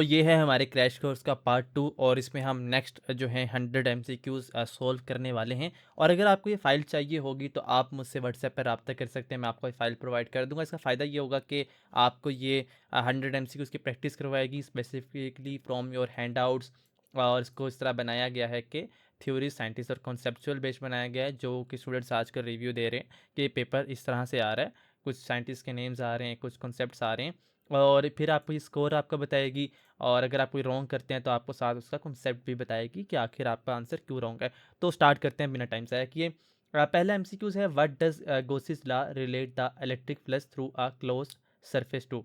ये है हमारे क्रैश कोर्स का पार्ट 2 और इसमें हम नेक्स्ट जो है 100 एमसीक्यूज सॉल्व करने वाले हैं। और अगर आपको ये फ़ाइल चाहिए होगी तो आप मुझसे व्हाट्सएप पर रब्ता कर सकते हैं, मैं आपको ये फ़ाइल प्रोवाइड कर दूंगा। इसका फ़ायदा ये होगा कि आपको ये 100 एमसीक्यूज की प्रैक्टिस करवाएगी specifically from your hand outs. और इसको इस तरह बनाया गया है कि थ्योरी, साइंटिस्ट और कॉन्सेप्चुअल बेस बनाया गया है, जो कि स्टूडेंट्स आज का रिव्यू दे रहे हैं कि पेपर इस तरह से आ रहा है। कुछ साइंटिस्ट के नेम्स आ रहे हैं, कुछ कॉन्सेप्ट्स आ रहे हैं और फिर आपको ये स्कोर आपका बताएगी। और अगर आप कोई रॉन्ग करते हैं तो आपको साथ उसका कॉन्सेप्ट भी बताएगी कि आखिर आपका आंसर क्यों रॉन्ग है। तो स्टार्ट करते हैं बिना टाइम ज़ाया किए। पहला एमसीक्यूज है, what does Gauss's law relate the electric flux through a closed surface to.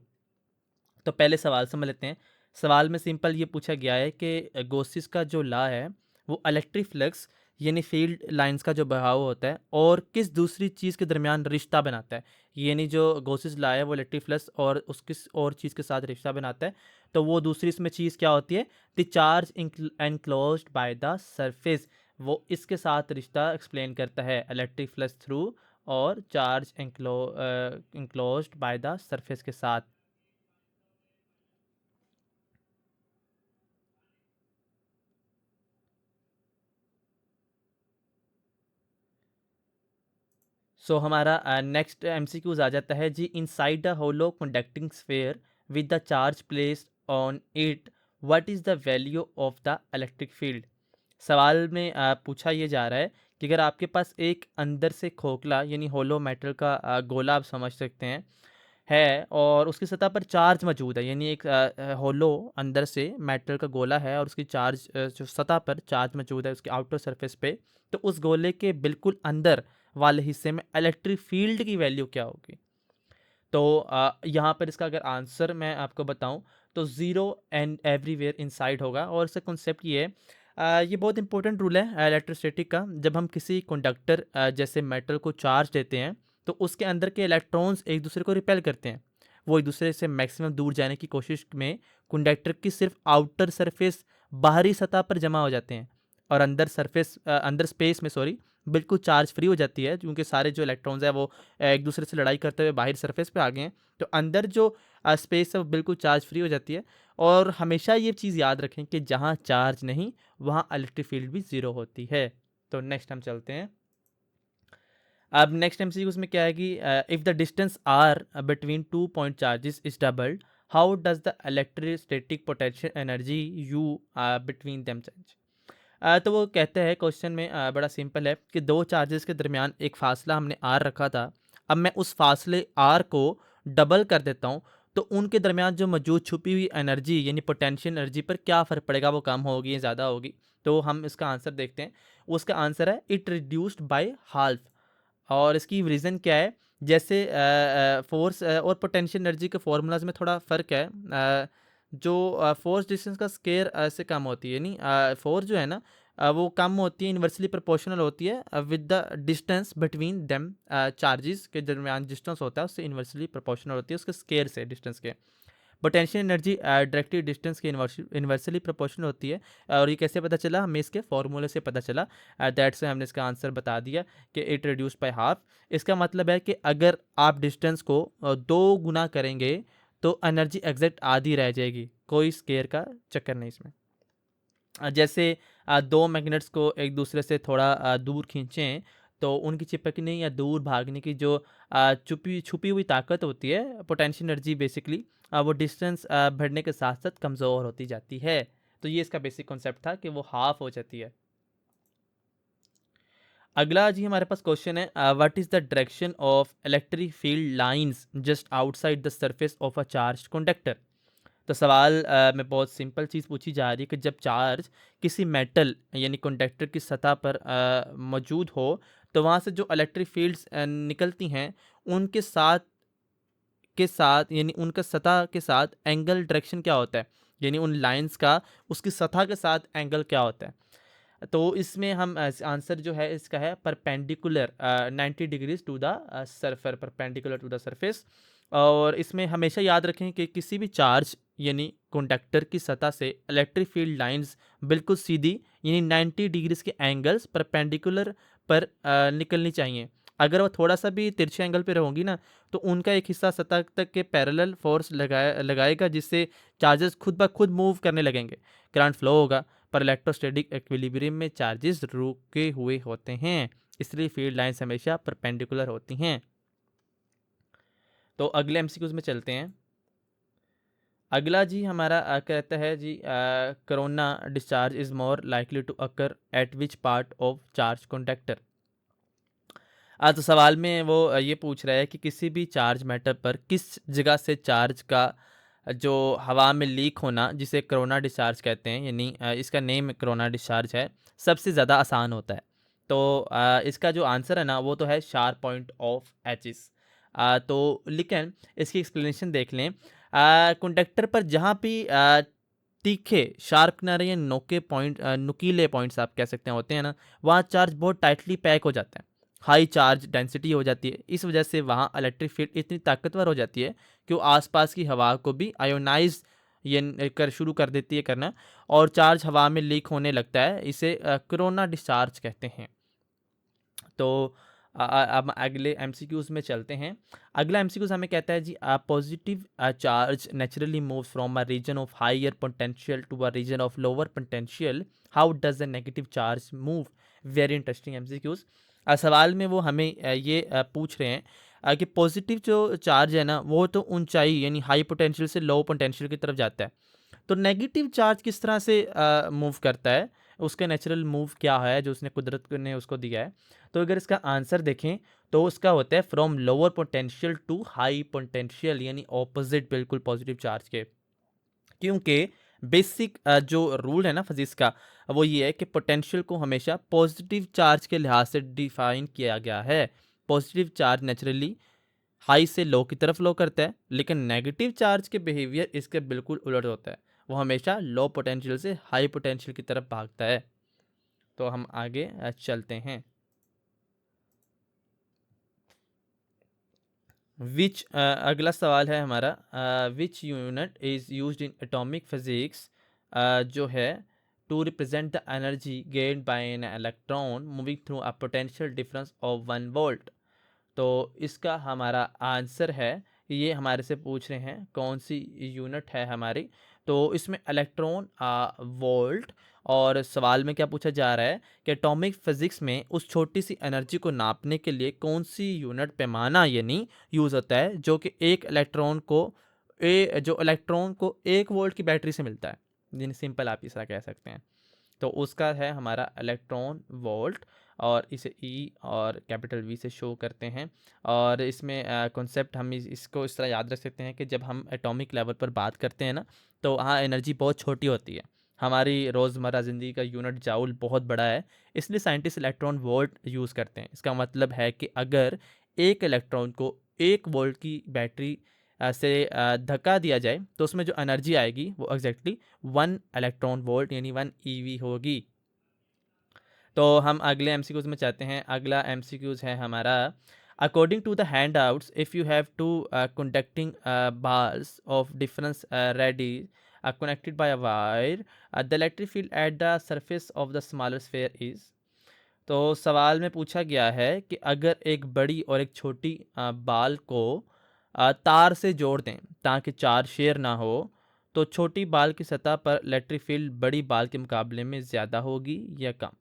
तो पहले सवाल समझ लेते हैं। सवाल में सिंपल ये पूछा गया है कि गोसिस का जो लॉ है वो इलेक्ट्रिक फ्लक्स यानी फील्ड लाइंस का जो बहाव होता है और किस दूसरी चीज़ के दरमियान रिश्ता बनाता है। यानी जो गोसिस लॉ है वो इलेक्ट्रिक फ्लक्स और उस किस और चीज़ के साथ रिश्ता बनाता है। तो वो दूसरी इसमें चीज़ क्या होती है? The charge enclosed by the surface. वो इसके साथ रिश्ता एक्सप्लेन करता है, इलेक्ट्रिक फ्लक्स थ्रू और charge enclosed by the surface के साथ। हमारा नेक्स्ट एमसीक्यूज आ जाता है जी। Inside the hollow conducting sphere with the charge placed on it, what is the value of the electric field. सवाल में पूछा ये जा रहा है कि अगर आपके पास एक अंदर से खोखला यानी होलो मेटल का गोला आप समझ सकते हैं है और उसकी सतह पर चार्ज मौजूद है, यानी एक होलो अंदर से मेटल का गोला है और उसकी चार्ज जो सतह पर चार्ज मौजूद है उसके आउटर सरफेस पे। तो उस गोले के बिल्कुल अंदर वाले हिस्से में इलेक्ट्रिक फील्ड की वैल्यू क्या होगी? तो यहाँ पर इसका अगर आंसर मैं आपको बताऊं तो ज़ीरो एंड एवरीवेयर इनसाइड होगा। और इसका कॉन्सेप्ट ये है, ये बहुत इंपॉर्टेंट रूल है इलेक्ट्रोस्टैटिक का। जब हम किसी कंडक्टर जैसे मेटल को चार्ज देते हैं तो उसके अंदर के इलेक्ट्रॉन्स एक दूसरे को रिपेल करते हैं। वो एक दूसरे से मैक्सिमम दूर जाने की कोशिश में कंडक्टर की सिर्फ आउटर सरफेस, बाहरी सतह पर जमा हो जाते हैं और अंदर स्पेस में सॉरी बिल्कुल चार्ज फ्री हो जाती है, क्योंकि सारे जो इलेक्ट्रॉन्स है वो एक दूसरे से लड़ाई करते हुए बाहर सरफेस पे आ गए हैं। तो अंदर जो स्पेस है वो बिल्कुल चार्ज फ्री हो जाती है। और हमेशा ये चीज़ याद रखें कि जहाँ चार्ज नहीं वहाँ इलेक्ट्रिक फील्ड भी ज़ीरो होती है। तो नेक्स्ट हम चलते हैं। अब नेक्स्ट एमसीक्यू उसमें क्या है कि if the distance are between two point charges is doubled, how does the electrostatic potential energy U between them change. तो वो कहते हैं क्वेश्चन में, बड़ा सिंपल है कि दो चार्जेस के दरमियान एक फासला हमने आर रखा था। अब मैं उस फासले आर को डबल कर देता हूँ तो उनके दरमियान जो मौजूद छुपी हुई एनर्जी यानी पोटेंशियल एनर्जी पर क्या फ़र्क पड़ेगा, वो कम होगी या ज़्यादा होगी। तो हम इसका आंसर देखते हैं। उसका आंसर है इट रिड्यूस्ड बाय हाल्फ। और इसकी रीज़न क्या है? जैसे फ़ोर्स और पोटेंशियल एनर्जी के फ़ॉर्मूलाज़ में थोड़ा फ़र्क है। जो फ़ोर्स डिस्टेंस का स्क्वायर से कम होती है, यानी फ़ोर्स जो है ना वो कम होती है, इन्वर्सली प्रोपोर्शनल होती है with the distance between them. Charges के दरमियान डिस्टेंस होता है उससे इन्वर्सली प्रोपोर्शनल होती है उसके स्क्वायर से, डिस्टेंस के। पोटेंशियल एनर्जी डायरेक्टली डिस्टेंस के इन्वर्सली प्रोपोर्शनल होती है। और ये कैसे पता चला? हमें इसके फॉर्मूले से पता चला। दैट से हमने इसका आंसर बता दिया कि इट रिड्यूस बाय हाफ। इसका मतलब है कि अगर आप डिस्टेंस को दो गुना करेंगे तो एनर्जी एग्जैक्ट आधी रह जाएगी, कोई स्केयर का चक्कर नहीं इसमें। जैसे दो मैग्नेट्स को एक दूसरे से थोड़ा दूर खींचें तो उनकी चिपकने या दूर भागने की जो छुपी छुपी हुई ताकत होती है, पोटेंशियल एनर्जी बेसिकली, वो डिस्टेंस बढ़ने के साथ साथ कमज़ोर होती जाती है। तो ये इसका बेसिक कॉन्सेप्ट था कि वो हाफ हो जाती है। अगला जी हमारे पास क्वेश्चन है, what is the direction of electric field lines just outside the surface of a charge conductor. तो सवाल में बहुत सिंपल चीज़ पूछी जा रही है कि जब चार्ज किसी मेटल यानी कंडक्टर की सतह पर मौजूद हो तो वहाँ से जो इलेक्ट्रिक फील्ड्स निकलती हैं उनके साथ यानी उनका सतह के साथ एंगल डायरेक्शन क्या होता है, यानी उन लाइंस का उसकी सतह के साथ एंगल क्या होता है। तो इसमें हम आंसर जो है इसका है perpendicular 90 degrees to the surface perpendicular to the surface. और इसमें हमेशा याद रखें कि किसी भी चार्ज यानी कंडक्टर की सतह से इलेक्ट्रिक फील्ड लाइंस बिल्कुल सीधी यानी 90 डिग्रीज के एंगल्स परपेंडिकुलर पर निकलनी चाहिए। अगर वो थोड़ा सा भी तिरछे एंगल पे होंगी ना, तो उनका एक हिस्सा सतह तक के पैरेलल फोर्स लगाएगा, जिससे चार्जेस खुद ब खुद मूव करने लगेंगे, करंट फ्लो होगा। पर इलेक्ट्रोस्टैटिक इक्विलिब्रियम में चार्जेस रुके हुए होते हैं, इसलिए फील्ड लाइंस हमेशा परपेंडिकुलर होती हैं। तो अगले एमसीक्यूज में चलते हैं। अगला जी हमारा कहता है जी, corona discharge is more likely to occur at which part of charge conductor. तो सवाल में वो ये पूछ रहा है कि किसी भी चार्ज मैटर पर किस जगह से चार्ज का जो हवा में लीक होना, जिसे कोरोना डिस्चार्ज कहते हैं, यानी इसका नेम कोरोना डिस्चार्ज है, सबसे ज़्यादा आसान होता है। तो इसका जो आंसर है ना, वो तो है शार्प पॉइंट ऑफ एचिस। तो लेकिन इसकी एक्सप्लेनेशन देख लें। कंडक्टर पर जहाँ भी तीखे शार्प किनारे या नोके पॉइंट, नुकीले पॉइंट्स आप कह सकते हैं, होते हैं ना, वहाँ चार्ज बहुत टाइटली पैक हो जाता है, हाई चार्ज डेंसिटी हो जाती है। इस वजह से वहाँ इलेक्ट्रिक फील्ड इतनी ताकतवर हो जाती है कि वो आसपास की हवा को भी आयोनाइज ये कर शुरू कर देती है करना, और चार्ज हवा में लीक होने लगता है। इसे कोरोना डिस्चार्ज कहते हैं। तो अब अगले एमसीक्यूज में चलते हैं। अगला एमसीक्यूज हमें कहता है जी, positive charge naturally moves from a region of higher potential to a region of lower potential, how does the negative charge move. Very interesting MCQs. सवाल में वो हमें ये पूछ रहे हैं कि पॉजिटिव जो चार्ज है ना, वो तो ऊंचाई यानी हाई पोटेंशियल से लो पोटेंशियल की तरफ जाता है। तो नेगेटिव चार्ज किस तरह से मूव करता है, उसका नेचुरल मूव क्या है जो उसने कुदरत ने उसको दिया है। तो अगर इसका आंसर देखें तो उसका होता है from lower potential to high potential, यानी ऑपोजिट बिल्कुल पॉजिटिव चार्ज के। क्योंकि बेसिक जो रूल है ना फिजिक्स का, वो ये है कि पोटेंशियल को हमेशा पॉजिटिव चार्ज के लिहाज से डिफाइन किया गया है। पॉजिटिव चार्ज नेचुरली हाई से लो की तरफ लो करता है, लेकिन नेगेटिव चार्ज के बिहेवियर इसके बिल्कुल उलट होता है, वो हमेशा लो पोटेंशियल से हाई पोटेंशियल की तरफ भागता है। तो हम आगे चलते हैं। विच अगला सवाल है हमारा, which unit is used in atomic physics, जो है to represent the energy gained by an electron moving through a potential difference of 1 volt. तो इसका हमारा आंसर है, ये हमारे से पूछ रहे हैं कौन सी यूनिट है हमारी। तो इसमें इलेक्ट्रॉन, वोल्ट, और सवाल में क्या पूछा जा रहा है कि एटॉमिक फिजिक्स में उस छोटी सी एनर्जी को नापने के लिए कौन सी यूनिट पैमाना यानी यूज़ होता है, जो कि एक इलेक्ट्रॉन को जो इलेक्ट्रॉन को 1 वोल्ट की बैटरी से मिलता है, यानी सिंपल आप ऐसा कह सकते हैं। तो उसका है हमारा इलेक्ट्रॉन वोल्ट, और इसे ई और कैपिटल वी से शो करते हैं। और इसमें कॉन्सेप्ट हम इसको इस तरह याद रख सकते हैं कि जब हम एटॉमिक लेवल पर बात करते हैं ना, तो वहाँ एनर्जी बहुत छोटी होती है। हमारी रोज़मर्रा ज़िंदगी का यूनिट जाउल बहुत बड़ा है, इसलिए साइंटिस्ट इलेक्ट्रॉन वोल्ट यूज़ करते हैं। इसका मतलब है कि अगर एक इलेक्ट्रॉन को 1 वोल्ट की बैटरी से धक्का दिया जाए, तो उसमें जो एनर्जी आएगी वो एग्जैक्टली 1 इलेक्ट्रॉन वोल्ट यानी 1 EV होगी। तो हम अगले एमसीक्यूज में चाहते हैं। अगला एमसीक्यूज है हमारा, according to the handouts, if you have two conducting balls of difference radii connected by a wire, the electric field at the surface of the smaller sphere is। तो सवाल में पूछा गया है कि अगर एक बड़ी और एक छोटी बाल को तार से जोड़ दें ताकि चार्ज शेयर ना हो, तो छोटी बाल की सतह पर इलेक्ट्रिक फील्ड बड़ी बाल के मुकाबले में ज़्यादा होगी या कम।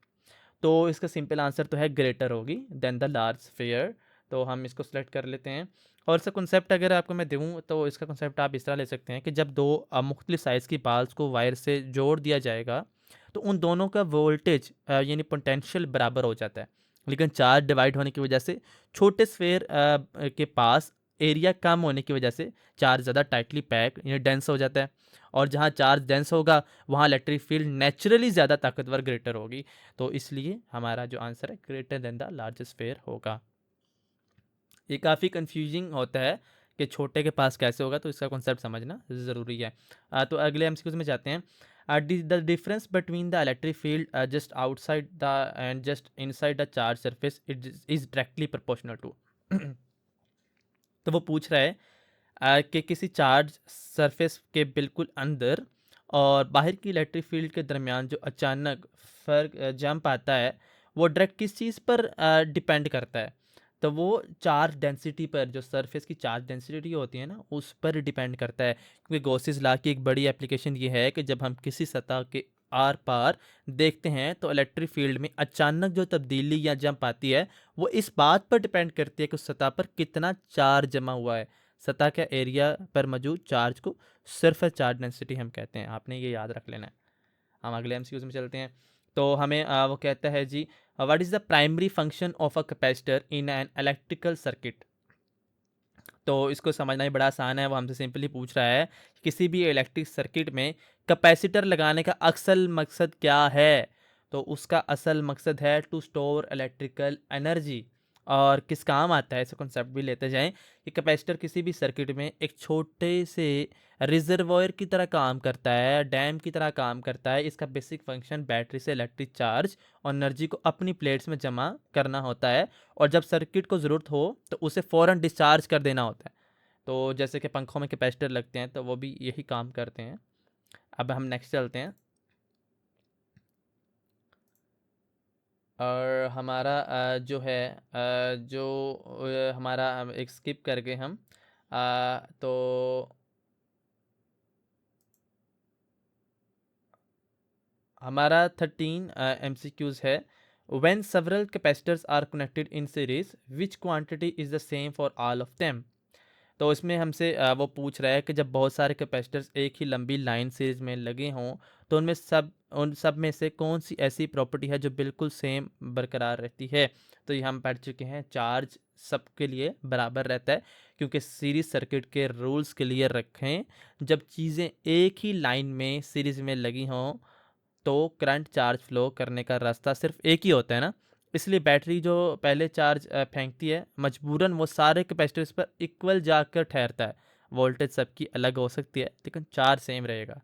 तो इसका सिंपल आंसर तो है ग्रेटर होगी देन द लार्ज स्फीयर। तो हम इसको सेलेक्ट कर लेते हैं। और इसका कॉन्सेप्ट अगर आपको मैं दूँ, तो इसका कॉन्सेप्ट आप इस तरह ले सकते हैं कि जब दो मुख्तलिफ साइज़ की बाल्स को वायर से जोड़ दिया जाएगा, तो उन दोनों का वोल्टेज यानी पोटेंशियल बराबर हो जाता है। लेकिन चार्ज डिवाइड होने की वजह से छोटे स्फेयर के पास एरिया कम होने की वजह से चार्ज ज़्यादा टाइटली पैक यानी डेंस हो जाता है, और जहाँ चार्ज डेंस होगा वहाँ इलेक्ट्रिक फील्ड नेचुरली ज़्यादा ताकतवर ग्रेटर होगी। तो इसलिए हमारा जो आंसर है greater than the largest sphere होगा। ये काफ़ी कंफ्यूजिंग होता है कि छोटे के पास कैसे होगा, तो इसका कॉन्सेप्ट समझना ज़रूरी है। तो अगले एमसीक्यूज में जाते हैं। The difference between the electric field just outside the and just inside the charge surface it is directly proportional to. तो वो पूछ रहा है कि किसी चार्ज सरफेस के बिल्कुल अंदर और बाहर की इलेक्ट्रिक फील्ड के दरमियान जो अचानक फ़र्क जंप आता है, वो डायरेक्ट किस चीज़ पर डिपेंड करता है। तो वो चार्ज डेंसिटी पर, जो सरफेस की चार्ज डेंसिटी होती है ना, उस पर डिपेंड करता है। क्योंकि गॉसेस लॉ की एक बड़ी एप्लीकेशन ये है कि जब हम किसी सतह के आर पार देखते हैं तो इलेक्ट्रिक फील्ड में अचानक जो तब्दीली या जंप आती है वो इस बात पर डिपेंड करती है कि उस सतह पर कितना चार्ज जमा हुआ है। सतह के एरिया पर मौजूद चार्ज को सरफेस चार्ज डेंसिटी हम कहते हैं। आपने ये याद रख लेना है। हम अगले एमसीक्यूज में चलते हैं। तो हमें वो कहता है जी, what is the primary function of a capacitor in an electrical circuit. तो इसको समझना ही बड़ा आसान है। वो हमसे सिंपली पूछ रहा है कि किसी भी इलेक्ट्रिक सर्किट में कैपेसिटर लगाने का असल मकसद क्या है। तो उसका असल मकसद है टू स्टोर इलेक्ट्रिकल एनर्जी। और किस काम आता है, ऐसे कॉन्सेप्ट भी लेते जाएं कि कैपेसिटर किसी भी सर्किट में एक छोटे से रिजर्वॉयर की तरह काम करता है, डैम की तरह काम करता है। इसका बेसिक फंक्शन बैटरी से इलेक्ट्रिक चार्ज और एनर्जी को अपनी प्लेट्स में जमा करना होता है, और जब सर्किट को ज़रूरत हो तो उसे फ़ौरन डिस्चार्ज कर देना होता है। तो जैसे कि पंखों में कैपेसिटर लगते हैं तो वो भी यही काम करते हैं। अब हम नेक्स्ट चलते हैं। और हमारा जो है जो हमारा एक स्किप करके हम तो हमारा 13 MCQs है। When several capacitors are connected in series which quantity is the same for all of them। तो इसमें हमसे वो पूछ रहा है कि जब बहुत सारे कैपेसिटर्स एक ही लंबी लाइन सीरीज में लगे हों तो उन सब में से कौन सी ऐसी प्रॉपर्टी है जो बिल्कुल सेम बरकरार रहती है। तो ये हम पढ़ चुके हैं, चार्ज सबके लिए बराबर रहता है, क्योंकि सीरीज सर्किट के रूल्स क्लियर रखें। जब चीज़ें एक ही लाइन में सीरीज में लगी हों तो करंट चार्ज फ्लो करने का रास्ता सिर्फ एक ही होता है ना। इसलिए बैटरी जो पहले चार्ज फेंकती है, मजबूरन वो सारे कैपेसिटर्स पर इक्वल जाकर ठहरता है। वोल्टेज सबकी अलग हो सकती है लेकिन चार्ज सेम रहेगा।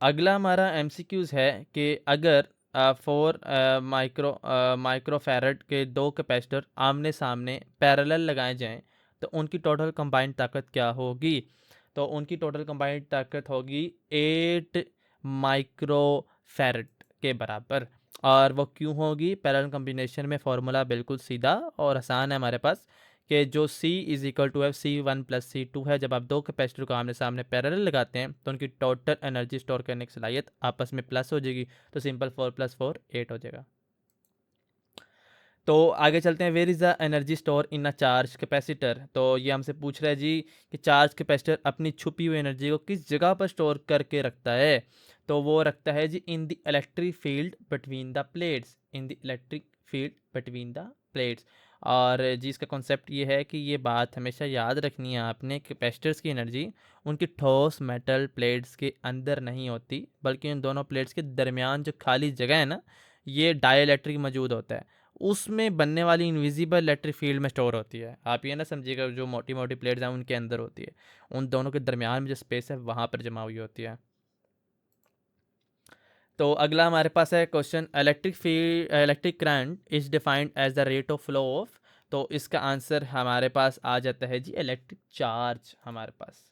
अगला हमारा एमसीक्यूज है कि अगर 4 माइक्रोफैरड के दो कैपेसिटर आमने सामने पैरेलल लगाए जाएं तो उनकी टोटल कंबाइंड ताकत क्या होगी। तो उनकी टोटल कंबाइंड ताकत होगी 8 माइक्रोफैरड के बराबर। और वो क्यों होगी? पैरेलल कॉम्बिनेशन में फॉर्मूला बिल्कुल सीधा और आसान है हमारे पास, कि जो C is equal to C1 + C2 है। जब आप दो कैपेसिटर को आमने सामने पैरेलल लगाते हैं तो उनकी टोटल एनर्जी स्टोर करने की सलाहियत आपस में प्लस हो जाएगी। तो सिंपल 4 + 4 8 हो जाएगा। तो आगे चलते हैं। Where is the energy store in a charge capacitor. तो ये हमसे पूछ रहा है जी कि चार्ज कैपेसिटर अपनी छुपी हुई एनर्जी को किस जगह पर स्टोर करके रखता है। तो वो रखता है जी in the electric field between the plates. In the electric field between the plates. और जी इसका कॉन्सेप्ट ये है कि ये बात हमेशा याद रखनी है आपने, कैपेसिटर्स की एनर्जी उनकी ठोस मेटल प्लेट्स के अंदर नहीं होती, बल्कि उन दोनों प्लेट्स के दरमियान जो खाली जगह है ना, ये डाइलेक्ट्रिक मौजूद होता है। उसमें बनने वाली इनविजिबल इलेक्ट्रिक फील्ड में स्टोर होती है। आप ये ना समझिएगा जो मोटी मोटी प्लेट्स हैं उनके अंदर होती है, उन दोनों के दरमियान में जो स्पेस है वहाँ पर जमा हुई होती है। तो अगला हमारे पास है question, electric current is defined as the rate of flow of. तो इसका आंसर हमारे पास आ जाता है जी इलेक्ट्रिक चार्ज हमारे पास।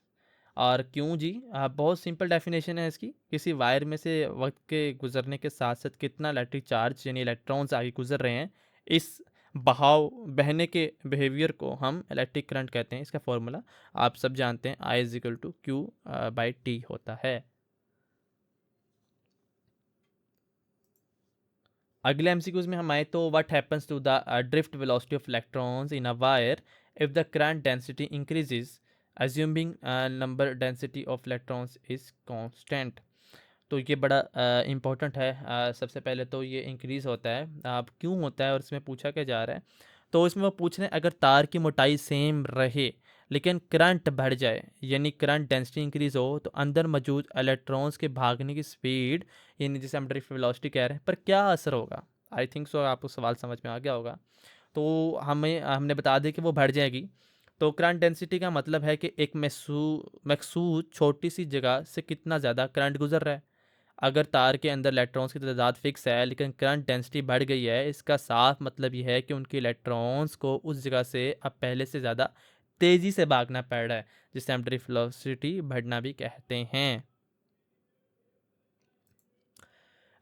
और क्यों जी? बहुत सिंपल डेफिनेशन है इसकी। किसी वायर में से वक्त के गुजरने के साथ साथ कितना इलेक्ट्रिक चार्ज यानी इलेक्ट्रॉन्स आगे गुजर रहे हैं, इस बहने के बिहेवियर को हम इलेक्ट्रिक करंट कहते हैं। इसका फॉर्मूला आप सब जानते हैं, I = Q/T होता है। अगले एमसीक्यूज में हम आए तो what happens to the drift velocity of electrons in a wire if the current density increases assuming number density of electrons is constant. तो ये बड़ा इम्पोर्टेंट है। सबसे पहले तो ये इंक्रीज़ होता है, अब क्यों होता है और इसमें पूछा क्या जा रहा है। तो इसमें वो पूछ रहे हैं अगर तार की मोटाई सेम रहे लेकिन करंट बढ़ जाए, यानी करंट डेंसिटी इंक्रीज हो, तो अंदर मौजूद इलेक्ट्रॉन्स के भागने की स्पीड, यानी जिसे हम ड्रिफ्ट वेलोसिटी कह रहे हैं, पर क्या असर होगा। आई थिंक सो आपको सवाल समझ में आ गया होगा। तो हमने बता दिया कि वो बढ़ जाएगी। तो करंट डेंसिटी का मतलब है कि एक महसूस छोटी सी जगह से कितना ज़्यादा करंट गुजर रहा है। अगर तार के अंदर इलेक्ट्रॉन्स की तादाद फिक्स है लेकिन करंट डेंसिटी बढ़ गई है, इसका साफ मतलब यह है कि उनके इलेक्ट्रॉन्स को उस जगह से अब पहले से ज़्यादा तेज़ी से भागना पड़ रहा है, जिसे हम ड्रिफ्ट वेलोसिटी बढ़ना भी कहते हैं।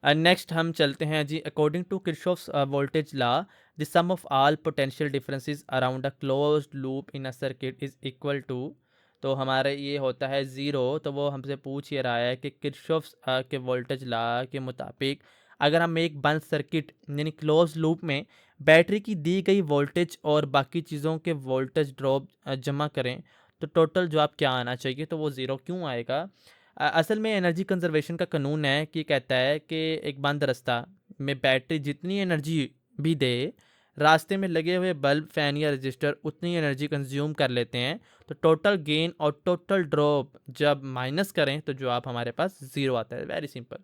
नेक्स्ट हम चलते हैं जी। According to Kirchhoff's voltage law, the sum of all potential differences around a closed loop in a circuit is equal to. तो हमारे ये होता है ज़ीरो। तो वो हमसे पूछ ये रहा है कि किरचॉफ्स के वोल्टेज लॉ के मुताबिक अगर हम एक बंद सर्किट यानी क्लोज लूप में बैटरी की दी गई वोल्टेज और बाकी चीज़ों के वोल्टेज ड्रॉप जमा करें, तो टोटल जवाब क्या आना चाहिए? तो वो ज़ीरो क्यों आएगा? असल में एनर्जी कंजर्वेशन का कानून है कि कहता है कि एक बंद रास्ता में बैटरी जितनी एनर्जी भी दे, रास्ते में लगे हुए बल्ब, फैन या रजिस्टर उतनी एनर्जी कंज्यूम कर लेते हैं। तो टोटल गेन और टोटल ड्रॉप जब माइनस करें तो जवाब हमारे पास ज़ीरो आता है। Very simple.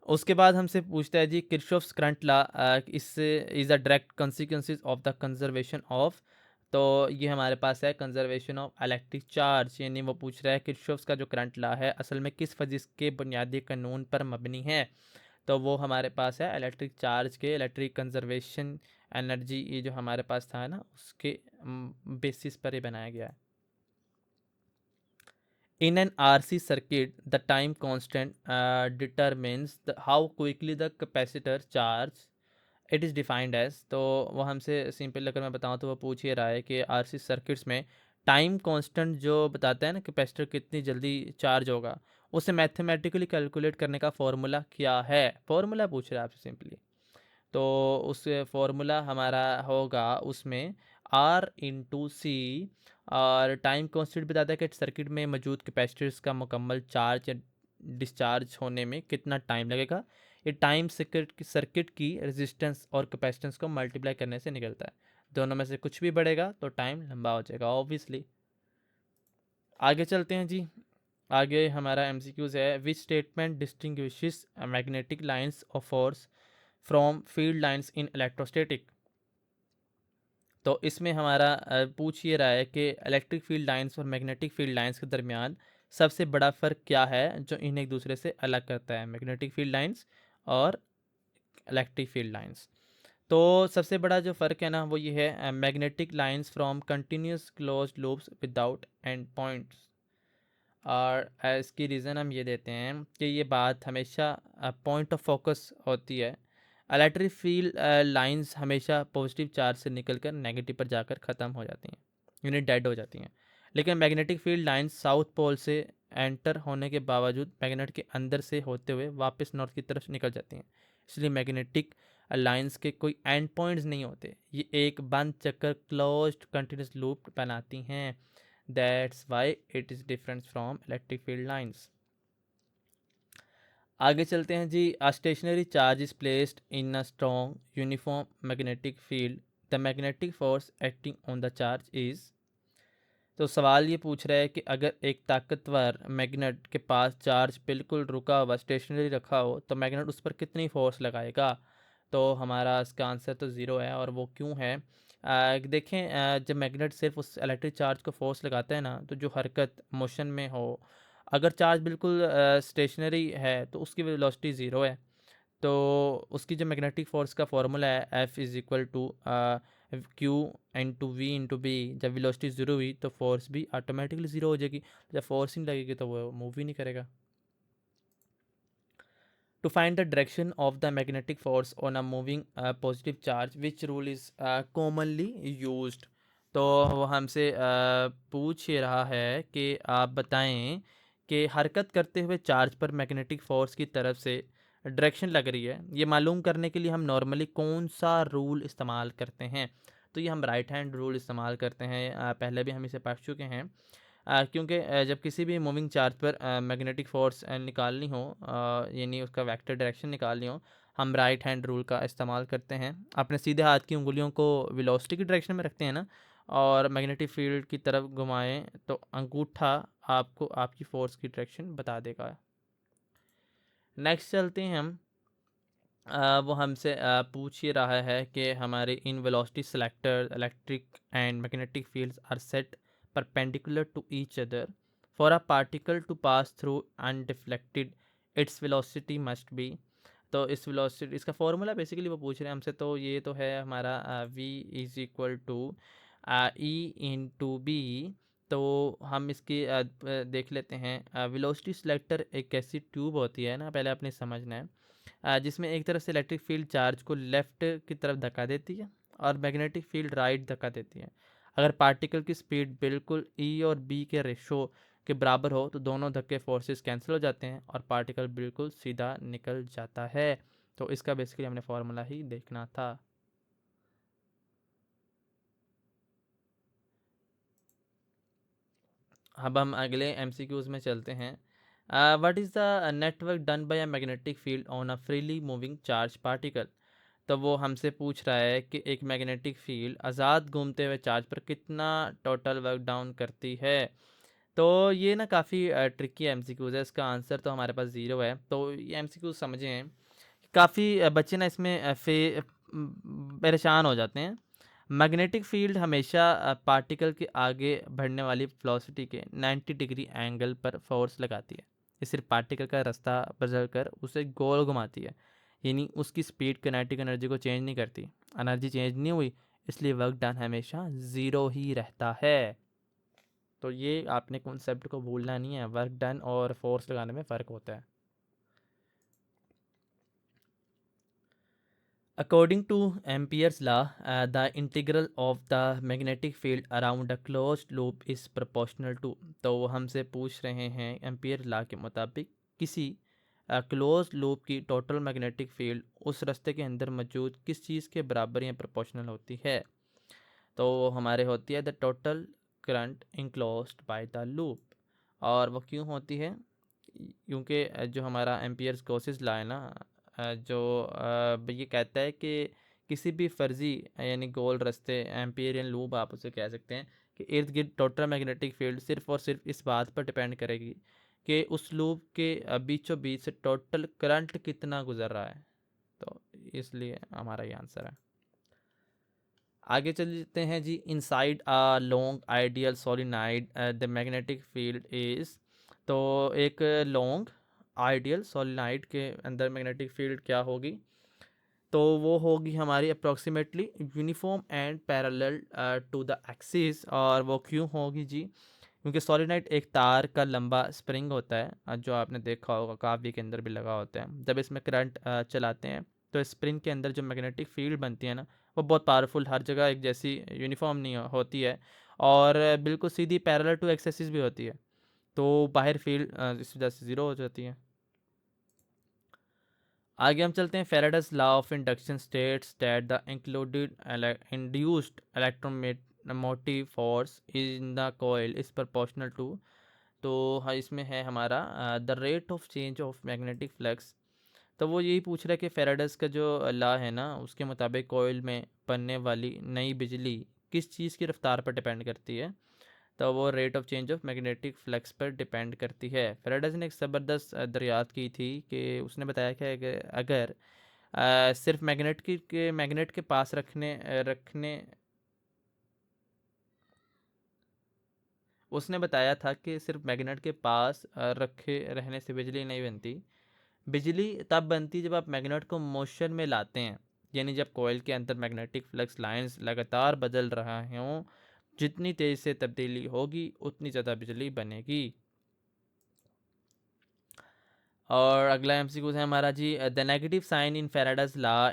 उसके बाद हमसे पूछता है जी, किरचॉफ्स करंट लॉ इससे is a direct consequences of the conservation of. तो ये हमारे पास है कंजर्वेशन ऑफ इलेक्ट्रिक चार्ज, यानी वो पूछ रहा है किरचॉफ्स का जो करंट लॉ है असल में किस फिजिक्स के बुनियादी कानून पर मबनी है। तो वो हमारे पास है इलेक्ट्रिक चार्ज के इलेक्ट्रिक कंजर्वेशन एनर्जी, ये जो हमारे पास था ना उसके बेसिस पर ही बनाया गया है। In an RC circuit, the time constant determines how quickly the capacitor charge. It is defined as। तो वो हमसे सिंपल अगर मैं बताऊँ तो वो पूछ ही रहा है कि RC सर्किट्स में टाइम कांस्टेंट जो बताता है ना कैपेसिटर कितनी जल्दी चार्ज होगा, उसे मैथमेटिकली कैलकुलेट करने का फॉर्मूला क्या है? फॉर्मूला पूछ रहा है आपसे सिंपली। तो उस फॉर्मूला हमारा होगा उसमें आर इंटू सी, और टाइम कांस्टेंट बताता है कि सर्किट में मौजूद कैपेसिटर्स का मुकम्मल चार्ज या डिस्चार्ज होने में कितना टाइम लगेगा। ये टाइम सर्किट की रेजिस्टेंस और कैपेसिटेंस को मल्टीप्लाई करने से निकलता है। दोनों में से कुछ भी बढ़ेगा तो टाइम लंबा हो जाएगा ऑब्वियसली। आगे चलते हैं जी। आगे हमारा एमसीक्यूज है, which statement distinguishes magnetic lines of force from field lines in electrostatic. तो इसमें हमारा पूछ ये रहा है कि इलेक्ट्रिक फील्ड लाइंस और मैग्नेटिक फील्ड लाइंस के दरमियान सबसे बड़ा फ़र्क क्या है जो इन्हें एक दूसरे से अलग करता है, मैग्नेटिक फील्ड लाइंस और इलेक्ट्रिक फील्ड लाइंस। तो सबसे बड़ा जो फ़र्क है ना वो ये है, magnetic lines from continuous close loops without and points. और इसकी रीज़न हम ये देते हैं कि ये बात हमेशा पॉइंट ऑफ फोकस होती है। इलेक्ट्रिक फील्ड लाइंस हमेशा पॉजिटिव चार्ज से निकलकर नेगेटिव पर जाकर ख़त्म हो जाती हैं, यूनिट डेड हो जाती हैं। लेकिन magnetic field lines south pole से एंटर होने के बावजूद मैग्नेट के अंदर से होते हुए वापस नॉर्थ की तरफ निकल जाती हैं। इसलिए मैग्नेटिक लाइंस के कोई एंड पॉइंट्स नहीं होते, ये एक बंद चक्कर क्लोज्ड कंटिन्यूस लूप बनाती हैं। That's why it is different from electric field lines. आगे चलते हैं जी। A stationary charge is placed in a strong uniform magnetic field. The magnetic force acting on the charge is। तो सवाल ये पूछ रहा है कि अगर एक ताकतवर मैग्नेट के पास चार्ज बिल्कुल रुका हुआ स्टेशनरी रखा हो तो मैग्नेट उस पर कितनी फोर्स लगाएगा? तो हमारा इसका आंसर तो ज़ीरो है। और वो क्यों है? देखें, जब मैग्नेट सिर्फ उस इलेक्ट्रिक चार्ज को फोर्स लगाता है ना, तो जो हरकत मोशन में हो, अगर चार्ज बिल्कुल स्टेशनरी है तो उसकी वेलोसिटी ज़ीरो है। तो उसकी जो मैग्नेटिक फोर्स का फॉर्मूला है F is equal to q into v into B. जब वेलोसिटी ज़ीरो हुई तो फोर्स भी ऑटोमेटिकली ज़ीरो हो जाएगी। जब फोर्स नहीं लगेगी तो वो मूव ही नहीं करेगा। To find the direction of the magnetic force on a moving positive charge which rule is commonly used. तो वो हमसे पूछ ही रहा है कि आप बताएं कि हरकत करते हुए चार्ज पर मैग्नेटिक फोर्स की तरफ से डायरेक्शन लग रही है, ये मालूम करने के लिए हम नॉर्मली कौन सा रूल इस्तेमाल करते हैं? तो ये हम राइट हैंड रूल इस्तेमाल करते हैं। पहले भी हम इसे पढ़ चुके हैं। क्योंकि जब किसी भी मूविंग चार्ज पर मैग्नेटिक फोर्स निकालनी हो, यानी उसका वेक्टर डायरेक्शन निकालनी हो, हम राइट हैंड रूल का इस्तेमाल करते हैं। अपने सीधे हाथ की उंगलियों को वेलोसिटी की डायरेक्शन में रखते हैं ना, और मैग्नेटिक फील्ड की तरफ घुमाएं तो अंगूठा आपको आपकी फोर्स की डायरेक्शन बता देगा। नेक्स्ट चलते हैं हम। वो हमसे पूछ ही रहा है कि हमारे in velocity selector electric and magnetic fields are set perpendicular to each other. For a particle to pass through undeflected, its velocity must be। तो इस वेलोसिटी इसका फॉर्मूला बेसिकली वो पूछ रहे हैं हमसे। तो ये तो है हमारा v is equal to E into B. तो हम इसकी देख लेते हैं। वेलोसिटी सिलेक्टर एक ऐसी ट्यूब होती है ना, पहले आपने समझना है, जिसमें एक तरफ से इलेक्ट्रिक फील्ड चार्ज को लेफ़्ट की तरफ धक्का देती है और मैग्नेटिक फील्ड राइट धक्का देती है। अगर पार्टिकल की स्पीड बिल्कुल ई और बी के रेशो के बराबर हो तो दोनों धक्के फोर्सेस कैंसिल हो जाते हैं और पार्टिकल बिल्कुल सीधा निकल जाता है। तो इसका बेसिकली हमने फॉर्मूला ही देखना था। अब हम अगले एमसीक्यूज में चलते हैं। What is the network done by a magnetic field on a freely moving charge particle. तो वो हमसे पूछ रहा है कि एक मैग्नेटिक फील्ड आज़ाद घूमते हुए चार्ज पर कितना टोटल वर्क डाउन करती है। तो ये ना काफ़ी ट्रिकी एमसीक्यूज है, इसका आंसर तो हमारे पास ज़ीरो है। तो ये एमसीक्यूज समझें, काफ़ी बच्चे ना इसमें परेशान हो जाते हैं। मैग्नेटिक फील्ड हमेशा पार्टिकल के आगे बढ़ने वाली वेलोसिटी के 90 डिग्री एंगल पर फोर्स लगाती है। ये सिर्फ पार्टिकल का रास्ता बदल कर उसे गोल घुमाती है, यानी उसकी स्पीड किनेटिक एनर्जी को चेंज नहीं करती। एनर्जी चेंज नहीं हुई, इसलिए वर्क डन हमेशा ज़ीरो ही रहता है। तो ये आपने कॉन्सेप्ट को भूलना नहीं है, वर्क डन और फोर्स लगाने में फ़र्क होता है। According to Ampere's law, the integral of the magnetic field around a closed loop is proportional to। तो वो हमसे पूछ रहे हैं एम्पियर लॉ के मुताबिक किसी क्लोज लूप की टोटल मैग्नेटिक फील्ड उस रास्ते के अंदर मौजूद किस चीज़ के बराबर या प्रोपोर्शनल होती है। तो वो हमारे होती है the total current enclosed by the loop. और वो क्यों होती है, क्योंकि जो हमारा एम्पियर्स गॉसेस लॉ है ना, जो ये कहता है कि किसी भी फर्जी यानी गोल रास्ते एम्पियरियन लूप आप उसे कह सकते हैं कि इर्द गिर्द टोटल मैग्नेटिक फील्ड सिर्फ और सिर्फ इस बात पर डिपेंड करेगी कि उस लूप के बीचों बीच से टोटल करंट कितना गुजर रहा है। तो इसलिए हमारा ये आंसर है। आगे चलते हैं जी। Inside a long ideal solenoid the magnetic field is. तो एक लॉन्ग आइडियल सोलिनाइड के अंदर मैग्नेटिक फील्ड क्या होगी, तो वो होगी हमारी approximately uniform and parallel to the axis. और वो क्यों होगी जी, क्योंकि सोलिनाइड एक तार का लंबा स्प्रिंग होता है, जो आपने देखा होगा काफ़ी के अंदर भी लगा होता है। जब इसमें करंट चलाते हैं तो स्प्रिंग के अंदर जो मैग्नेटिक फील्ड बनती है ना, वो बहुत पावरफुल, हर जगह एक जैसी यूनिफॉर्म नहीं होती है और बिल्कुल सीधी पैरेलल टू एक्सिस भी होती है। तो बाहर फील्ड इस वजह से ज़ीरो हो जाती है। आगे हम चलते हैं। Faraday's law of induction states that the included induced electromotive force in the coil is proportional to. तो हाँ, इसमें है हमारा the rate of change of magnetic flux. तो वो यही पूछ रहा है कि फेराडेस का जो लॉ है ना, उसके मुताबिक कोयल में बनने वाली नई बिजली किस चीज़ की रफ्तार पर डिपेंड करती है। तो वो rate of change of magnetic flux पर डिपेंड करती है। फेराडेस ने एक ज़बरदस्त दरियात की थी कि उसने बताया कि अगर सिर्फ मैग्नेट के पास रखने उसने बताया था कि सिर्फ मैग्नेट के पास रखे रहने से बिजली नहीं बनती। बिजली तब बनती जब आप मैग्नेट को मोशन में लाते हैं, यानी जब कॉइल के अंदर मैग्नेटिक फ्लक्स लाइंस लगातार बदल रहा हों। जितनी तेज़ से तब्दीली होगी उतनी ज़्यादा बिजली बनेगी। और अगला एमसीक्यू है हमारा जी। The negative sign in Faraday's law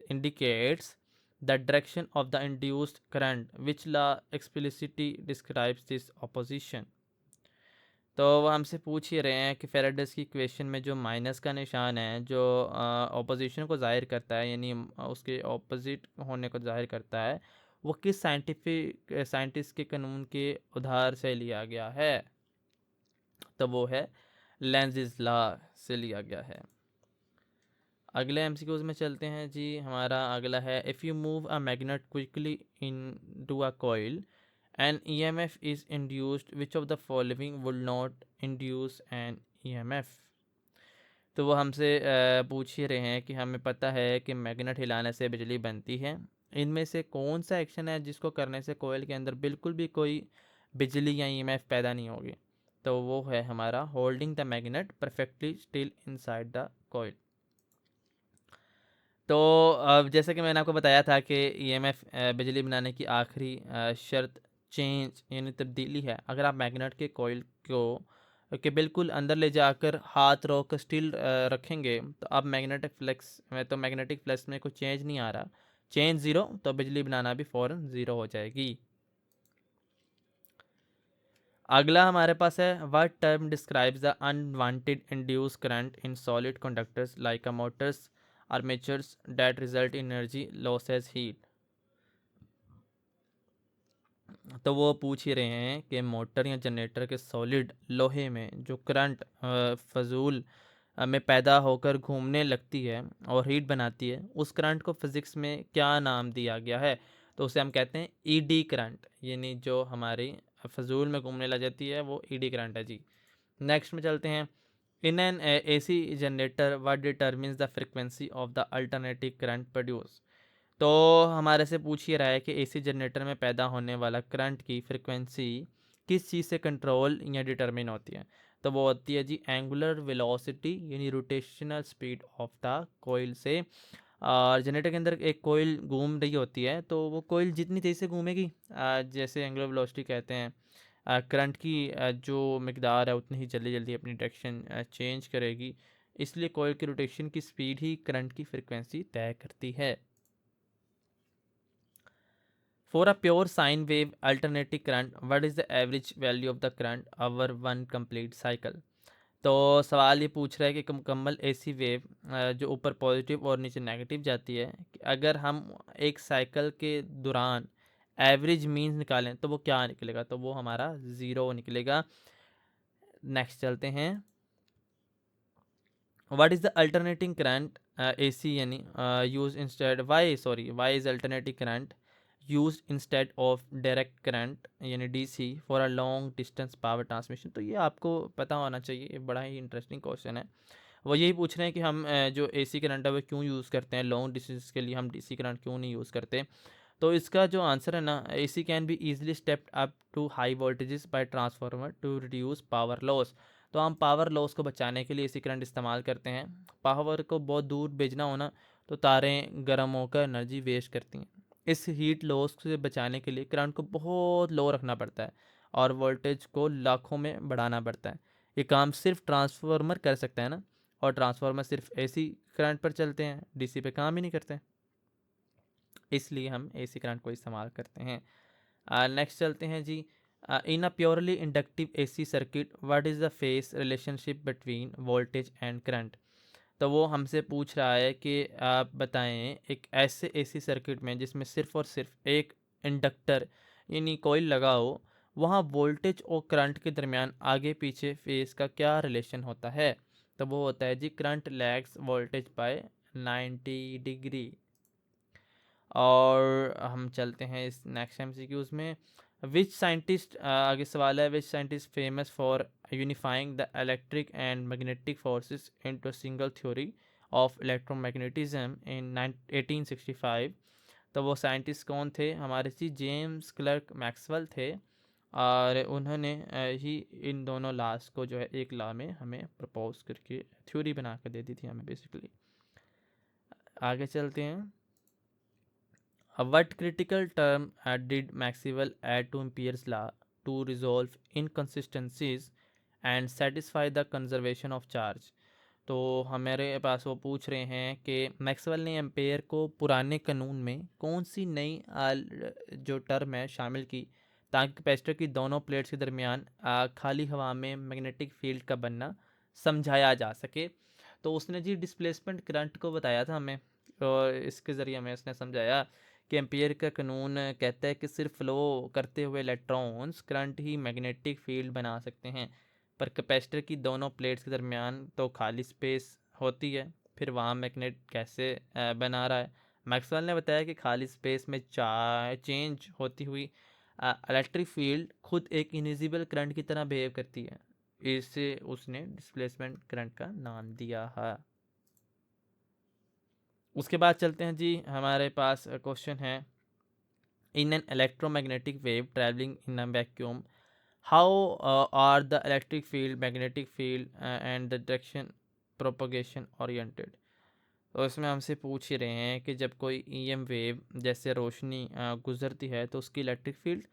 indicates the direction of the induced current which law explicitly describes this opposition. तो वो हमसे पूछ ही रहे हैं कि फेराडेस की इक्वेशन में जो माइनस का निशान है, जो ऑपोजिशन को जाहिर करता है, यानी उसके ऑपोजिट होने को जाहिर करता है, वो किस साइंटिस्ट के कानून के उधार से लिया गया है। तो वो है लेंज़िस लॉ से लिया गया है। अगले एमसीक्यूज में चलते हैं जी। हमारा अगला है if you move a magnet quickly into a coil an EMF is induced which of the following will not induce an EMF. तो वो हमसे पूछ ही रहे हैं कि हमें पता है कि मैग्नेट हिलाने से बिजली बनती है, इनमें से कौन सा एक्शन है जिसको करने से कोयल के अंदर बिल्कुल भी कोई बिजली या ईएमएफ पैदा नहीं होगी। तो वो है हमारा holding the magnet perfectly still inside the coil. तो जैसे कि मैंने आपको बताया था कि ईएमएफ बिजली बनाने की आखिरी शर्त चेंज यानी तब्दीली है। अगर आप मैग्नेट के कॉइल को के बिल्कुल अंदर ले जाकर हाथ रोक कर स्टिल रखेंगे, तो अब मैग्नेटिक फ्लक्स में कोई चेंज नहीं आ रहा। चेंज ज़ीरो, तो बिजली बनाना भी फ़ौरन ज़ीरो हो जाएगी। अगला हमारे पास है, what term describes the unwanted induce current in solid conductors like a Motors armatures that result in energy loss as heat। तो वो पूछ ही रहे हैं कि मोटर या जनरेटर के सॉलिड लोहे में जो करंट फजूल में पैदा होकर घूमने लगती है और हीट बनाती है, उस करंट को फिज़िक्स में क्या नाम दिया गया है? तो उसे हम कहते हैं ईडी करंट, यानी जो हमारी फजूल में घूमने लग जाती है वो ईडी करंट है जी। नेक्स्ट में चलते हैं, in an AC generator what determines the frequency of the alternative current produce. तो हमारे से पूछ ही रहा है कि एसी जनरेटर में पैदा होने वाला करंट की फ्रिक्वेंसी किस चीज़ से कंट्रोल या डिटरमिन होती है? तो वो होती है जी एंगुलर वेलोसिटी यानी रोटेशनल स्पीड ऑफ द कोयल से। और जनरेटर के अंदर एक कोयल घूम रही होती है, तो वो कोयल जितनी तेज़ी से घूमेगी, जैसे एंगुलर वेलोसिटी कहते हैं, करंट की जो मकदार है उतनी ही जल्दी जल्दी अपनी डायरेक्शन चेंज करेगी। इसलिए कोयल की रोटेशन की स्पीड ही करंट की फ्रिक्वेंसी तय करती है। For a pure sine wave alternating current, what is the average value of the current over one complete cycle? तो सवाल ये पूछ रहा है कि मुकम्मल एसी वेव जो ऊपर पॉजिटिव और नीचे नेगेटिव जाती है, कि अगर हम एक साइकिल के दौरान एवरेज मीन्स निकालें तो वो क्या निकलेगा? तो वो हमारा ज़ीरो निकलेगा। नेक्स्ट चलते हैं, what is the alternating current AC यानी use instead why is alternating current use instead of direct current यानी DC for a long distance power transmission. तो ये आपको पता होना चाहिए, ये बड़ा ही इंटरेस्टिंग क्वेश्चन है। वो यही पूछ रहे हैं कि हम जो एसी करंट है वो क्यों यूज़ करते हैं, लॉन्ग डिस्टेंस के लिए हम डीसी करंट क्यों नहीं यूज़ करते। तो इसका जो आंसर है ना, AC can be easily stepped up to high voltages by transformer to reduce power loss. तो हम पावर लॉस को बचाने के लिए एसी करंट इस्तेमाल करते हैं। पावर को बहुत दूर भेजना होना, तो तारें गर्म होकर एनर्जी वेस्ट करती हैं। इस हीट लॉस से बचाने के लिए करंट को बहुत लो रखना पड़ता है और वोल्टेज को लाखों में बढ़ाना पड़ता है। ये काम सिर्फ ट्रांसफार्मर कर सकता है ना, और ट्रांसफार्मर सिर्फ एसी करंट पर चलते हैं, डीसी पे काम ही नहीं करते, इसलिए हम एसी करंट को इस्तेमाल करते हैं। नेक्स्ट चलते हैं जी, in a purely inductive AC circuit what is the phase relationship between voltage and current. तो वो हमसे पूछ रहा है कि आप बताएं एक ऐसे एसी सर्किट में जिसमें सिर्फ और सिर्फ एक इंडक्टर यानी कॉइल लगा हो, वहाँ वोल्टेज और करंट के दरमियान आगे पीछे फेस का क्या रिलेशन होता है? तो वो होता है जी current lags voltage by 90 degree. और हम चलते हैं इस नेक्स्ट एमसीक्यूज में, विच साइंटिस्ट, आगे सवाल है, which scientist famous for unifying the electric and magnetic forces into single theory of electromagnetism in 1865। तो वो साइंटिस्ट कौन थे? हमारे जी जेम्स क्लर्क मैक्सवेल थे, और उन्होंने ही इन दोनों लॉस को जो है एक लॉ में हमें प्रपोज करके थ्योरी बना कर दे दी थी हमें बेसिकली। आगे चलते हैं, what critical term did Maxwell add to Ampere's law to resolve inconsistencies and satisfy the conservation of charge? तो हमारे पास वो पूछ रहे हैं कि मैक्सवेल ने एम्पेयर को पुराने कानून में कौन सी नई जो टर्म है शामिल की, ताकि कैपेसिटर की दोनों प्लेट्स के दरमियान खाली हवा में मैग्नेटिक फील्ड का बनना समझाया जा सके। तो उसने जी डिस्प्लेसमेंट करंट को बताया था हमें, और इसके ज़रिए हमें उसने समझाया कि एम्पियर का कानून कहता है कि सिर्फ फ्लो करते हुए इलेक्ट्रॉन्स करंट ही मैग्नेटिक फील्ड बना सकते हैं, पर कैपेसिटर की दोनों प्लेट्स के दरमियान तो खाली स्पेस होती है, फिर वहाँ मैग्नेट कैसे बना रहा है? मैक्सवेल ने बताया कि खाली स्पेस में चेंज होती हुई इलेक्ट्रिक फील्ड खुद एक इनविजिबल करंट की तरह बिहेव करती है। इसे उसने डिस्प्लेसमेंट करंट का नाम दिया है। उसके बाद चलते हैं जी, हमारे पास क्वेश्चन है, in an electromagnetic wave traveling in a vacuum, how are the electric field, magnetic field and the direction propagation oriented? तो इसमें हमसे पूछ ही रहे हैं कि जब कोई ईएम वेव जैसे रोशनी गुजरती है तो उसकी इलेक्ट्रिक फील्ड,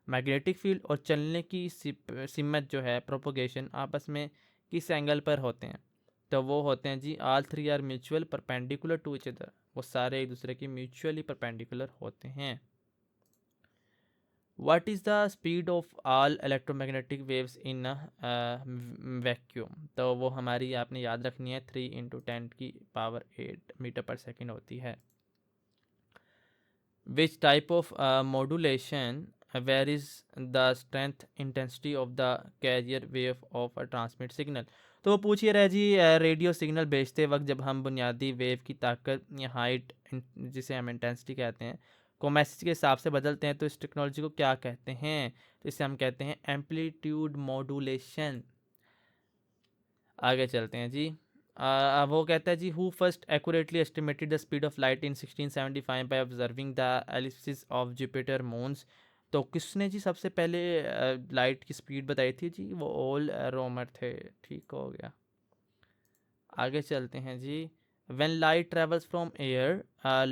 मैग्नेटिक फील्ड और चलने की सिमत जो है प्रोपोगेशन आपस में किस एंगल पर होते हैं। तो वो होते हैं जी all three are mutual perpendicular to each other, वो सारे एक दूसरे के म्यूचुअली परपेंडिकुलर होते हैं। What is the speed of all electromagnetic waves in a vacuum? तो वो हमारी आपने याद रखनी है 3 × 10⁸ मीटर पर सेकेंड होती है। Which type of modulation varies the strength intensity of the carrier wave of a transmit signal? तो वो पूछिए रहे जी रेडियो सिग्नल भेजते वक्त जब हम बुनियादी वेव की ताकत या हाइट जिसे हम इंटेंसिटी कहते हैं को मैसेज के हिसाब से बदलते हैं तो इस टेक्नोलॉजी को क्या कहते हैं? तो इसे हम कहते हैं एम्पलीट्यूड मॉड्यूलेशन। आगे चलते हैं जी। वो कहता है जी who first accurately estimated the speed of light in 1675 by observing the eclipses of Jupiter moons. तो किसने जी सबसे पहले लाइट की स्पीड बताई थी जी? वो ओल रोमर थे। ठीक हो गया। आगे चलते हैं जी। When light travels from air,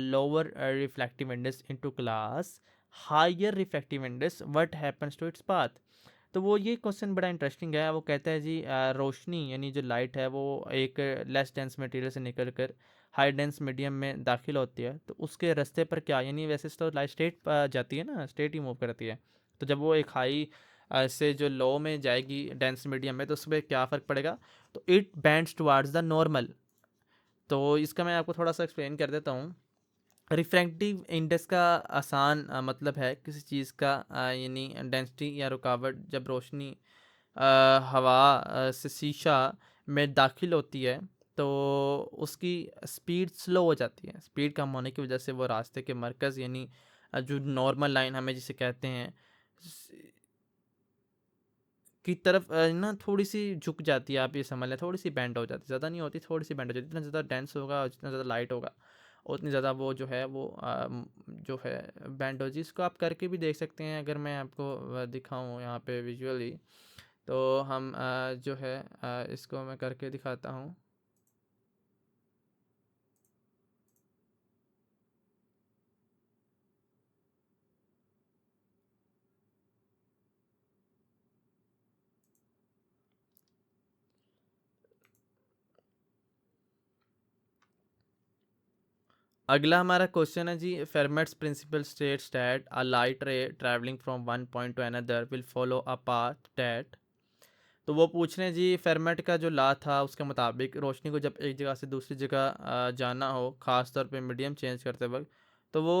lower reflective index into glass, higher reflective index, what happens to its path? तो वो ये क्वेश्चन बड़ा इंटरेस्टिंग है। वो कहता है जी रोशनी यानी जो लाइट है वो एक लेस डेंस मटेरियल से निकल कर हाई डेंस मीडियम में दाखिल होती है तो उसके रास्ते पर क्या, यानी वैसे तो लाइट स्टेट जाती है ना, स्टेट ही मूव करती है। तो जब वो एक हाई से जो लो में जाएगी डेंस मीडियम में तो उस पर क्या फ़र्क पड़ेगा? तो it bands towards the normal. तो इसका मैं आपको थोड़ा सा एक्सप्लेन कर देता हूँ। रिफ्रैक्टिव इंडेक्स का आसान मतलब है किसी चीज़ का यानी डेंसिटी या रुकावट जब रोशनी हवा से शीशा में दाखिल होती है तो उसकी स्पीड स्लो हो जाती है। स्पीड कम होने की वजह से वो रास्ते के मरकज़ यानी जो नॉर्मल लाइन हमें जिसे कहते हैं की तरफ ना थोड़ी सी झुक जाती है। आप ये समझ लें थोड़ी सी बेंड हो जाती है, ज़्यादा नहीं होती, थोड़ी सी बेंड हो जाती है। जितना ज़्यादा डेंस होगा जितना ज़्यादा लाइट होगा उतनी ज़्यादा वो जो है वो जो है बेंड हो जी। इसको आप करके भी देख सकते हैं। अगर मैं आपको दिखाऊं यहाँ पे विजुअली तो हम जो है इसको मैं करके दिखाता हूँ। अगला हमारा क्वेश्चन है जी Fermat's principle states that a light ray travelling from one point to another will follow a path that. तो वो पूछ रहे हैं जी फेरमेट का जो लॉ था उसके मुताबिक रोशनी को जब एक जगह से दूसरी जगह जाना हो ख़ास तौर पे मीडियम चेंज करते वक्त तो वो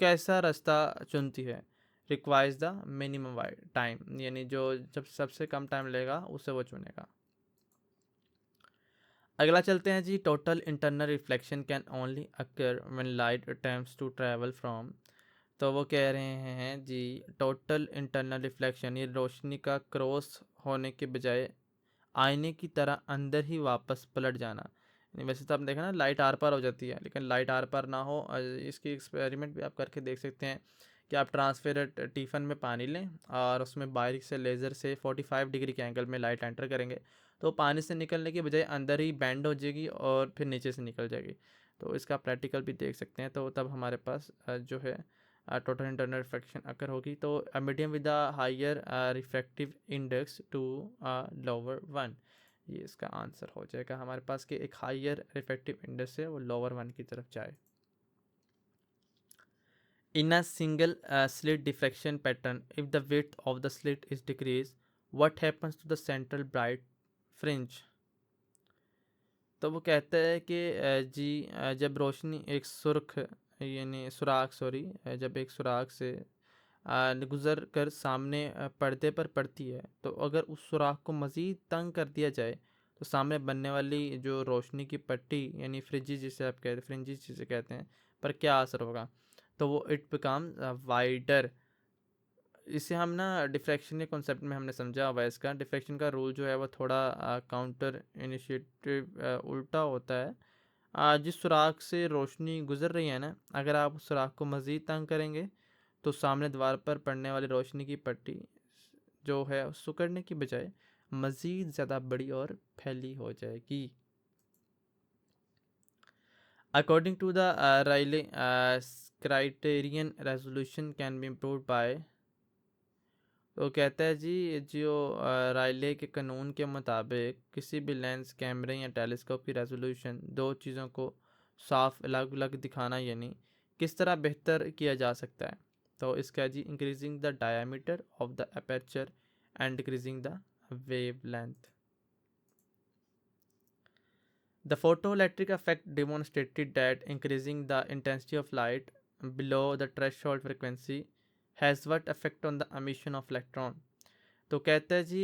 कैसा रास्ता चुनती है? रिक्वायर्स द मिनिमम टाइम, यानी जो जब सबसे कम टाइम लेगा उसे वो चुनेगा। अगला चलते हैं जी total internal reflection can only occur when light attempts to travel from. तो वो कह रहे हैं जी टोटल इंटरनल रिफ्लेक्शन ये रोशनी का क्रॉस होने के बजाय आईने की तरह अंदर ही वापस पलट जाना। वैसे तो आपने देखा ना लाइट आर पार हो जाती है लेकिन लाइट आर पार ना हो। इसकी एक्सपेरिमेंट भी आप करके देख सकते हैं कि आप ट्रांसपेरेंट टिफ़न में पानी लें और उसमें बारीक से लेज़र से 45 डिग्री के एंगल में लाइट एंटर करेंगे तो पानी से निकलने के बजाय अंदर ही बैंड हो जाएगी और फिर नीचे से निकल जाएगी। तो इसका प्रैक्टिकल भी देख सकते हैं। तो तब हमारे पास जो है टोटल इंटरनल रिफ्रैक्शन अकर होगी। तो medium with the higher refractive index to lower one, ये इसका आंसर हो जाएगा हमारे पास कि एक हायर रिफ्रैक्टिव इंडेक्स है वो लोअर वन की तरफ जाए। In a single slit diffraction pattern, if the width of the slit is decreased, what happens to the central bright fringe? तो वो कहता है कि जी जब रोशनी एक सुर्ख यानी सुराख सॉरी जब एक सुराख से गुज़र कर सामने पर्दे पर पड़ती है तो अगर उस सुराख को मज़ीद तंग कर दिया जाए तो सामने बनने वाली जो रोशनी की पट्टी यानी फ्रिंजिस जिसे आप कहते हैं फ्रिंजिस जिसे कहते हैं पर क्या असर होगा? तो वो इट बिकम वाइडर। इसे हम ना डिफ्रैक्शन के कॉन्सेप्ट में हमने समझा हुआ है। इसका डिफ्रैक्शन का रूल जो है वो थोड़ा काउंटर इनिशिएटिव उल्टा होता है। जिस सुराख से रोशनी गुजर रही है ना अगर आप उस सुराख को मज़ीद तंग करेंगे तो सामने दीवार पर पड़ने वाली रोशनी की पट्टी जो है सिकुड़ने की बजाय मज़ीद ज़्यादा बड़ी और फैली हो जाएगी। According to the Rayleigh criterion resolution can be improve by. तो कहता है जी, जो राइले के कानून के मुताबिक किसी भी लेंस, कैमरे या टेलीस्कोप की रेजोल्यूशन दो चीज़ों को साफ अलग अलग दिखाना, यानी किस तरह बेहतर किया जा सकता है। तो इसका है जी, increasing the diameter of the aperture and decreasing the wavelength. The photoelectric effect demonstrated that increasing the intensity of light below the threshold frequency has what effect on the emission of electron। तो कहता है जी,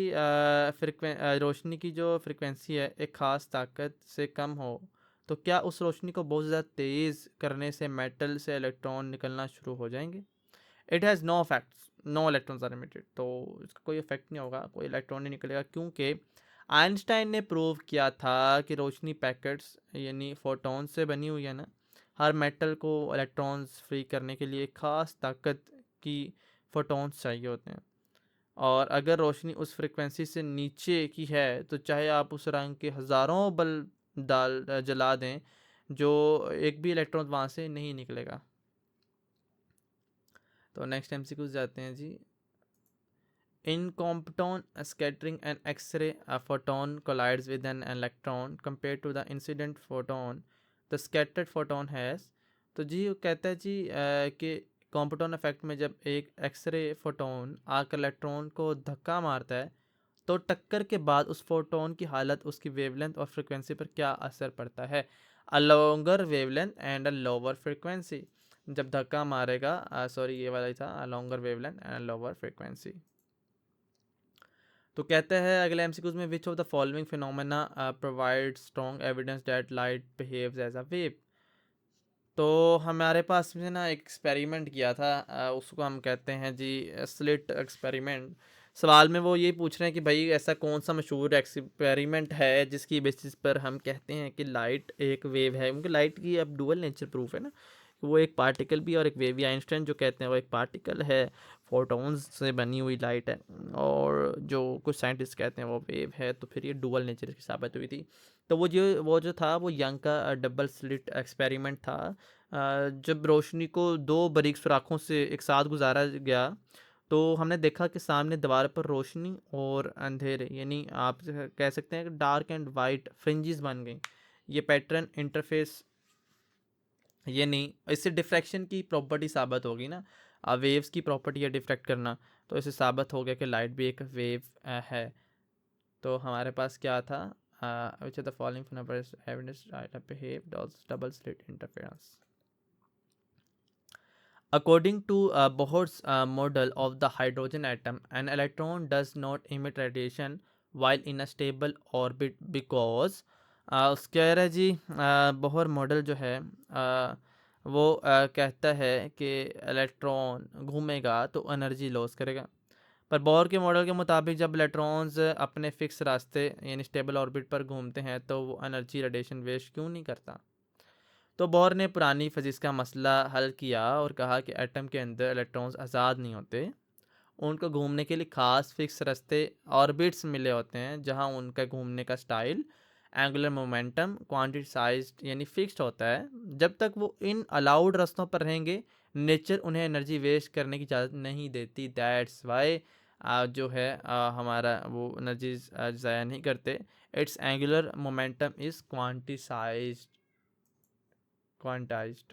रोशनी की जो frequency है एक ख़ास ताकत से कम हो तो क्या उस रोशनी को बहुत ज़्यादा तेज़ करने से मेटल से इलेक्ट्रॉन निकलना शुरू हो जाएंगे। It has no effects, no electrons are emitted. तो इसका कोई इफेक्ट नहीं होगा, कोई इलेक्ट्रॉन नहीं निकलेगा, क्योंकि आइंस्टाइन ने प्रूव किया था कि रोशनी पैकेट्स यानी फोटॉन से बनी हुई है ना। हर मेटल को इलेक्ट्रॉन्स फ्री करने के लिए एक ख़ास ताकत की फोटॉन्स चाहिए होते हैं, और अगर रोशनी उस फ्रिक्वेंसी से नीचे की है तो चाहे आप उस रंग के हज़ारों बल्ब जला दें, जो एक भी इलेक्ट्रॉन वहाँ से नहीं निकलेगा। तो नेक्स्ट एमसीक्यू जाते हैं जी। In compton scattering, an X-ray, a photon collides with an electron compared to the incident photon. The scattered photon has। तो जी वो कहता है जी कि कॉम्पटॉन इफेक्ट में जब एक एक्सरे फोटोन आकर इलेक्ट्रॉन को धक्का मारता है तो टक्कर के बाद उस फोटोन की हालत, उसकी वेवलेंथ और फ्रिक्वेंसी पर क्या असर पड़ता है। A longer wavelength and a lower frequency. जब धक्का मारेगा, सॉरी ये वाला ही था, a longer wavelength and lower frequency. तो कहते हैं अगले एमसीक्यूज में, which of the following phenomena provide strong evidence that light behaves as a wave. तो हमारे पास में ना एक एक्सपेरिमेंट किया था, उसको हम कहते हैं जी स्लिट एक्सपेरिमेंट। सवाल में वो ये पूछ रहे हैं कि भाई ऐसा कौन सा मशहूर एक्सपेरिमेंट है जिसकी बेसिस पर हम कहते हैं कि लाइट एक वेव है, क्योंकि लाइट की अब डुअल नेचर प्रूफ है ना, वो एक पार्टिकल भी और एक वेव भी। आइंस्टाइन जो कहते हैं वो एक पार्टिकल है, फोटॉन्स से बनी हुई लाइट है, और जो कुछ साइंटिस्ट कहते हैं वो वेव है। तो फिर ये डुअल नेचर की साबित हुई थी। तो वो जो था वो यंग का डबल स्लिट एक्सपेरिमेंट था। जब रोशनी को दो बारीक सुराखों से एक साथ गुजारा गया तो हमने देखा कि सामने दीवार पर रोशनी और अंधेरे, यानी आप कह सकते हैं कि डार्क एंड वाइट फ्रिंजेस बन गई। ये पैटर्न इंटरफेस, ये नहीं, इससे डिफ्रैक्शन की प्रॉपर्टी साबित होगी ना, वेव्स की प्रॉपर्टी है डिफ्रैक्ट करना। तो इससे साबित हो गया कि लाइट भी एक वेव है। तो हमारे पास क्या था, which are the following phenomena evidence light behave double slit interference. According to Bohr's model of the hydrogen atom, an electron does not emit radiation while in a stable orbit because उसके कह रहा है जी, Bohr model जो है वो कहता है कि इलेक्ट्रॉन घूमेगा तो एनर्जी लॉस करेगा। पर बोर के मॉडल के मुताबिक जब इलेक्ट्रॉन्स अपने फिक्स रास्ते यानी स्टेबल ऑर्बिट पर घूमते हैं तो वो एनर्जी रेडिएशन वेस्ट क्यों नहीं करता। तो बोर ने पुरानी फिजिक्स का मसला हल किया और कहा कि एटम के अंदर इलेक्ट्रॉन्स आज़ाद नहीं होते, उनको घूमने के लिए ख़ास फिक्स रास्ते ऑर्बिट्स मिले होते हैं जहां उनका घूमने का स्टाइल, एंगुलर मोमेंटम क्वांटिसाइज्ड यानी फिक्स्ड होता है। जब तक वो इन अलाउड रास्तों पर रहेंगे नेचर उन्हें एनर्जी वेस्ट करने की इजाज़त नहीं देती। दैट्स वाई जो है हमारा वो एनर्जी ज़ाया नहीं करते। It's angular momentum is quantized.